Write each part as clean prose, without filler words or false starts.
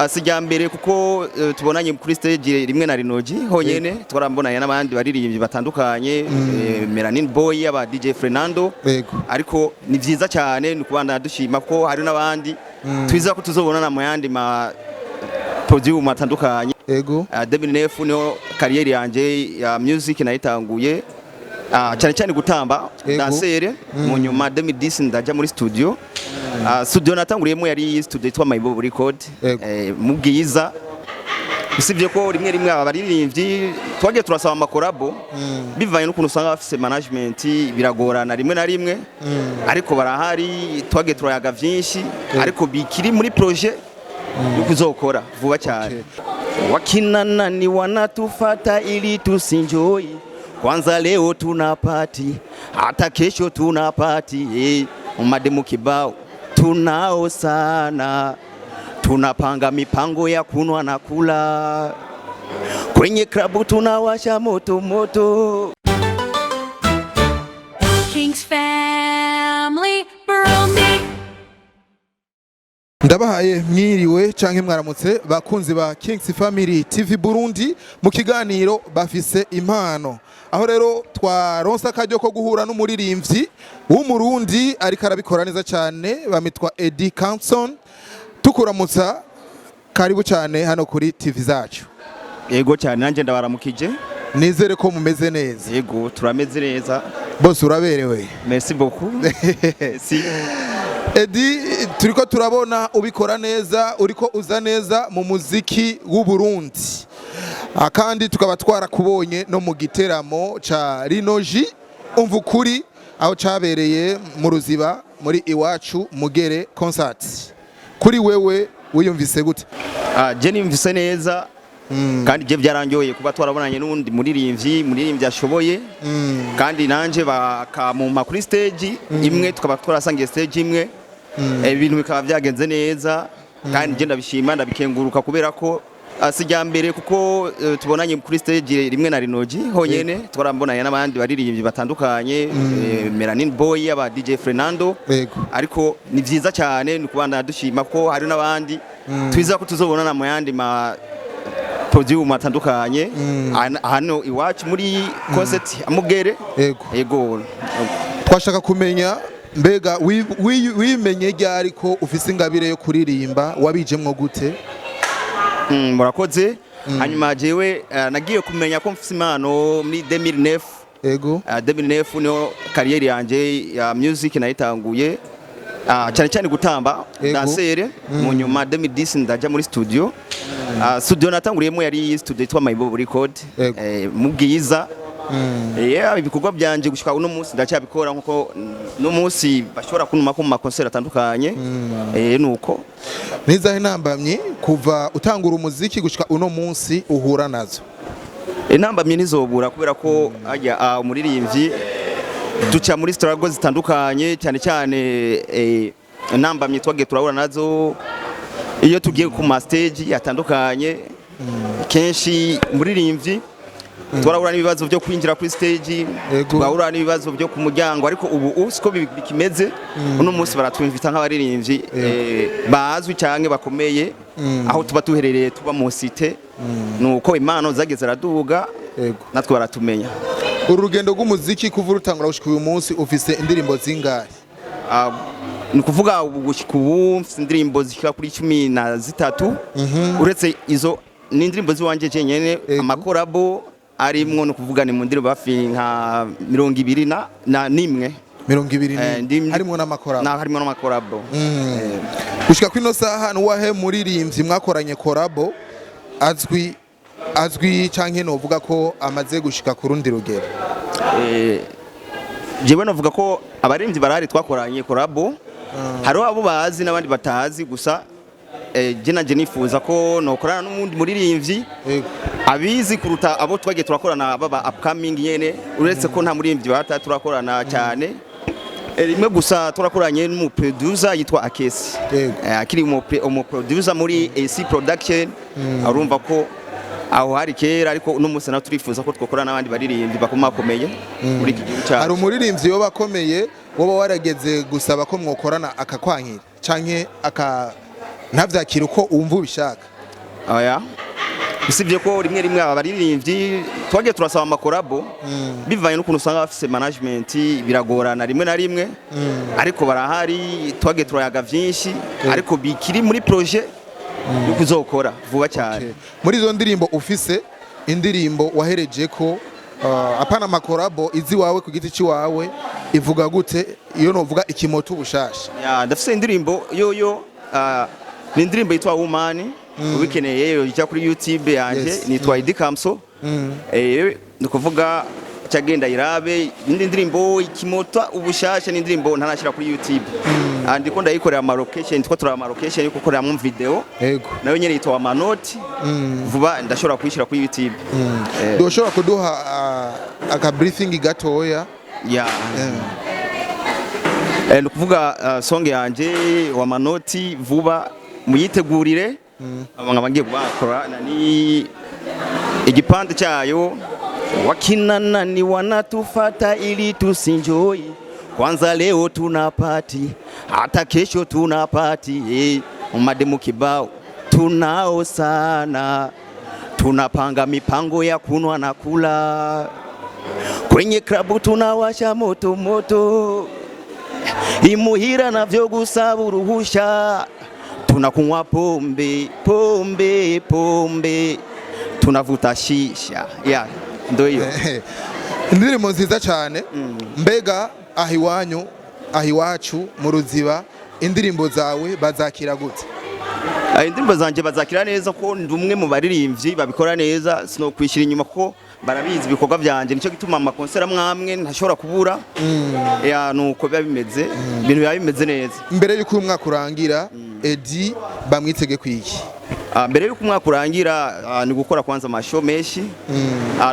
sijya mbere kuko tubonanye kuri stage rimwe na Lino-G honyene twarambonanye n'abandi baririmbyi batandukanye Melanin Boy aba DJ Fernando ariko ni vyiza cyane ni kubanda dushima ko hari n'abandi twiza ko tuzobonana mu yandi ma podium atandukanye 2009 niho career yanje ya music nayitanguye cyane cyane gutamba dansere mu nyuma 2010 ndaja muri studio studio natanguriyemo yari studio yitwa My Bob Record mu Bwiza usibye ko rimwe abaririmbyi twagiye turasaba amakorabo bivanye n'ukuntu usanga bafise management biragorana rimwe na rimwe ariko barahari twagiye turayaga vyinshi ariko bikiri muri projet kuzokora vuba cyane wakinana ni wanatufata ili tusinjoy kwanza leo tuna party hata kesho tuna party mademu kibao tunao sana tunapanga mipango ya kunwa na kula kwenye klabu tunawasha moto moto. King's Family Burundi. Ndabahaye mwiriwe canke mwaramutse bakunzi ba King's Family TV Burundi mu kiganiro bafise impano aho rero twaronsa akaryo ko guhura n'umuririmbyi w'umurundi ariko arabikora neza cyane bamitwa Eddie Canson tukuramutsa karibu cyane hano kuri TV zacu. Yego cyane nanje ndabaramukije nizere ko mumeze neza. Yego turameze neza bose uraberewe. Merci beaucoup. Si Eddie turiko turabona ubikora neza uriko uza neza mu muziki w'u Burundi kandi tukaba twarakubonye no mu giteramo ca Lino-G umva Kuri aho cabereye mu Ruziba muri iwacu Mugere concert. Kuri wewe wiyumvise gute? Je nimvise neza kandi je byarangoye kuba twarabonanye n'undi muririmbyi ashoboye kandi nanje bakamumpa kuri stage imwe tukaba twarasangiye stage imwe ibintu bikaba byagenze neza kandi je ndabishima ndabikenguruka kubera ko sijya mbere kuko tubonanye kuri stage rimwe na Lino-G honyene twarambonanye n'abandi baririmbyi batandukanye Melanin Boy aba DJ Fernando ariko ni vyiza cyane ni kubanda dushima ko hari n'abandi twiza ko tuzobonana mu yandi ma podium atandukanye hano iwacu muri concert amugere yego twashaka kumenya mbega wimenye ryari ko ufise ingabire yo kuririmba wabijemwo gute? Murakoze hanyuma jewe nagiye kumenya ko mfise impano muri 2009 2009 niho career yanje ya music nayitanguye cyane cyane gutamba dansere mu nyuma 2010 ndaja muri studio natanguriyemo yari studio yitwa My Bob Record mu Bwiza ibikorwa byanje gushika uno munsi ndacyabikora nkuko no munsi bashobora kunuma ko mu concert atandukanye nuko nizahe ntambamye kuva utangura umuziki gushika uno munsi uhura nazo. Intambamye nizobura kubera ko ajya umuririmbyi duca muri struggles zitandukanye cyane cyane intambamye twagiye turahura nazo iyo tugiye ku ma stage atandukanye kenshi umuririmbyi twarahura n'ibibazo byo kwinjira kuri stage twahura n'ibibazo byo ku muryango ariko ubu usiko bikimeze uno munsi baratwumvita nk'abaririmbyi bazwi cyane bakomeye aho tuba tuherereye tuba mu cité nuko impano zageze raduga natwe baratumenya. Urugendo rw'umuziki kuva rutangura gushika uyu munsi ufise indirimbo zingahe? Ni kuvuga gushika ubu mfise indirimbo zishika kuri 13 uretse izo ni indirimbo ziwanje jenyene amakorabo arimwo no kuvuga ni mu ndirimbo bafi nka 20 na nimwe 20 harimo n'amakorabo gushika kwino saha nuwahe muririmbyi mwakoranye korabo azwi canke no vuga ko amaze gushika ku rundi rugero? Jewe novuga ko abaririmbyi barahari twakoranye korabo hariho abo bazi n'abandi batazi gusa je nifuza ko nokorana n'umundi muririmbyi abizi kuruta abo twagiye turakorana baba upcoming yene uretse ko nta muririmbyi bata turakorana cyane rimwe gusa turakoranye n'umu producer yitwa Akesi akiri umu producer muri AC Production arumva ko aho hari kera ariko uno munsi na turifuza ko twokorana n'abandi baririmbyi bakomakomeye muri iki gihugu cyacu. Hari umuririmbyi yo bakomeye woba warageze gusaba ko mwokorana akakwankira canke ntavyakira uko umva ubishaka. Oya usibye ko rimwe rimwe abaririmbyi twagiye turasaba amakorabo bivanye n'ukuntu usanga bafise management biragorana rimwe na rimwe ariko barahari twagiye turayaga vyinshi ariko bikiri muri projet yo kuzokora vuba cyane. Muri izo ndirimbo ufise indirimbo wahereje ko apana amakorabo izi wawe ku giti ciwawe ivuga gute iyo novuga ikimoto ubushasha? Ndafise indirimbo yoyo ni indirimbo yitwa Woman ubikeneye ijya kuri YouTube yanje nitwa Idi Kamso ni kuvuga cyagenda irabe indi ndirimbo ikimoto ubushasha ni indirimbo ntanashira kuri YouTube ndiko ndayikorera ama location twa tura ama location yo gukorera mu video nayo nyene yitwa amanoti vuba ndashobora kuyishira kuri YouTube doshobora kuduha aka briefing gatoya ni kuvuga song yanje wa manoti vuba muyitegurire abangabangiye kubakora nani igipande cyayo wakinana ni wanatufata ili tusinjoi kwanza leo tuna party hata kesho tuna party umademu kibao tunao sana tunapanga mipango ya kunwa na kula kwenye klabu tunawasha moto moto imuhira na vyo gusaba uruhusha tunakunywa pombe pombe pombe tunavuta shisha ndo hiyo indirimbo nziza cyane mbega ahiwanyu ahiwacu mu Ruziba indirimbo zawe bazakira gute? Indirimbo zanje bazakira neza ko ndumwe mu baririmbyi babikora neza sino kwishira inyuma ko barabizi ibikorwa byanje nico gituma amakonsera mwamwe ntashobora kubura nuko biba bimeze ibintu biba bimeze neza. Mbere yuko uyu mwaka urangira Edi bamwitege kwiki? Mbere yuko umwaka urangira ni gukora kwanza amashow menshi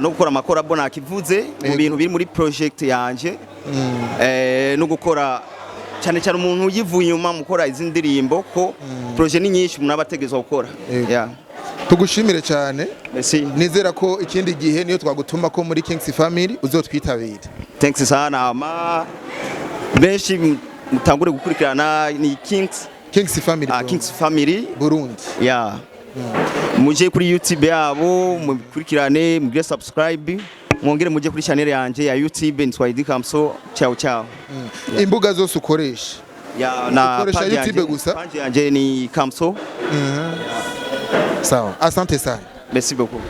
no gukora amakorabo nakivuze mu bintu biri muri project yanje no gukora cyane cyane umuntu yivuye inyuma mukora izi ndirimbo ko projet ni nyinshi umuntu abategezwa gukora. Tugushimire cyane. Merci. Nizera ko ikindi gihe niyo twagutuma ko muri Kings Family uzotwitabira. Thanks sana benshi mutangure gukurikirana ni Kings Family. Kings Family Burundi. Muje kuri YouTube yabo mukurikirane mugire subscribe mwongere muje kuri channel yanje ya YouTube nitwa Idi Kamso. Ciao. Imbuga zose ukoresha? Na page YouTube gusa? Page yanje ni Kamso. Sawa. Asante sana. Merci beaucoup.